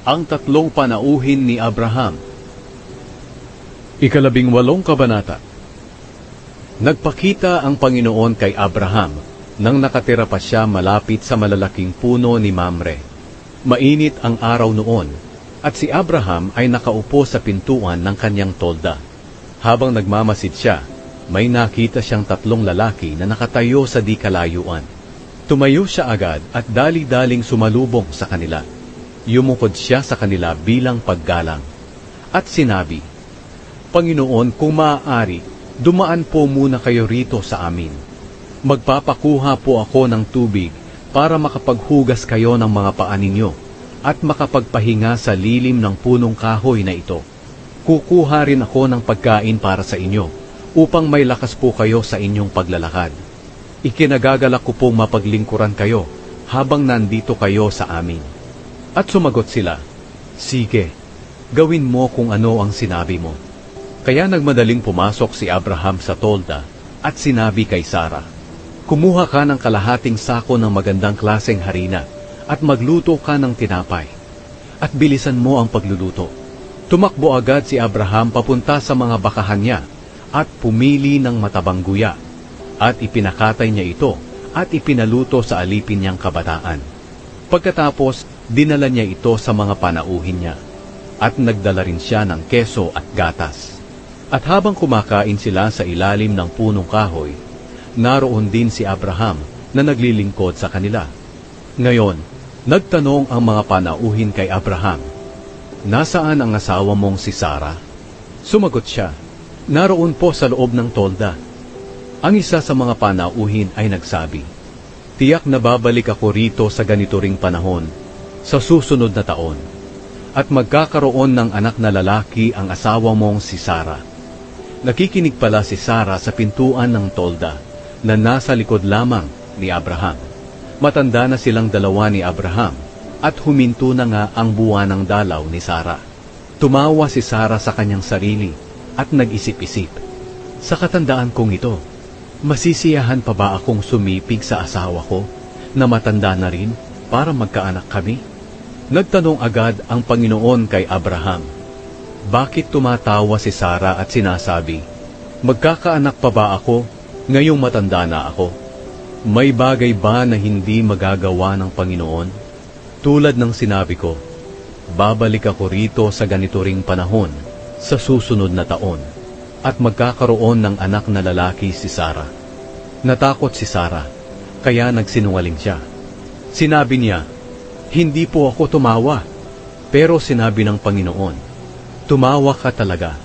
Ang tatlong panauhin ni Abraham. 18 kabanata. Nagpakita ang Panginoon kay Abraham nang nakatira pa siya malapit sa malalaking puno ni Mamre. Mainit ang araw noon, at si Abraham ay nakaupo sa pintuan ng kanyang tolda. Habang nagmamasid siya, may nakita siyang tatlong lalaki na nakatayo sa di kalayuan. Tumayo siya agad at dali-daling sumalubong sa kanila. Yumukod siya sa kanila bilang paggalang. At sinabi, Panginoon, kung maaari, dumaan po muna kayo rito sa amin. Magpapakuha po ako ng tubig para makapaghugas kayo ng mga paa ninyo at makapagpahinga sa lilim ng punong kahoy na ito. Kukuha rin ako ng pagkain para sa inyo upang may lakas po kayo sa inyong paglalakad. Ikinagagalak ko pong mapaglingkuran kayo habang nandito kayo sa amin. At sumagot sila, Sige, gawin mo kung ano ang sinabi mo. Kaya nagmadaling pumasok si Abraham sa tolda at sinabi kay Sarah, Kumuha ka ng kalahating sako ng magandang klaseng harina at magluto ka ng tinapay. At bilisan mo ang pagluluto. Tumakbo agad si Abraham papunta sa mga bakahan niya at pumili ng matabang guya. At ipinakatay niya ito at ipinaluto sa alipin niyang kabataan. Pagkatapos, dinala niya ito sa mga panauhin niya, at nagdala rin siya ng keso at gatas. At habang kumakain sila sa ilalim ng punong kahoy, naroon din si Abraham na naglilingkod sa kanila. Ngayon, nagtanong ang mga panauhin kay Abraham, Nasaan ang asawa mong si Sarah? Sumagot siya, Naroon po sa loob ng tolda. Ang isa sa mga panauhin ay nagsabi, Tiyak na babalik ako rito sa ganito ring panahon, sa susunod na taon, at magkakaroon ng anak na lalaki ang asawa mong si Sarah. Nakikinig pala si Sarah sa pintuan ng tolda na nasa likod lamang ni Abraham. Matanda na silang dalawa ni Abraham at huminto na nga ang buwan ng dalaw ni Sarah. Tumawa si Sarah sa kanyang sarili at nag-isip-isip, Sa katandaan kong ito, masisiyahan pa ba akong sumipig sa asawa ko na matanda na rin para magkaanak kami? Nagtanong agad ang Panginoon kay Abraham, Bakit tumatawa si Sarah at sinasabi, Magkakaanak pa ba ako ngayong matanda na ako? May bagay ba na hindi magagawa ng Panginoon? Tulad ng sinabi ko, babalik ako rito sa ganito ring panahon sa susunod na taon at magkakaroon ng anak na lalaki si Sarah. Natakot si Sarah, kaya nagsinungaling siya. Sinabi niya, Hindi po ako tumawa. Pero sinabi ng Panginoon, Tumawa ka talaga.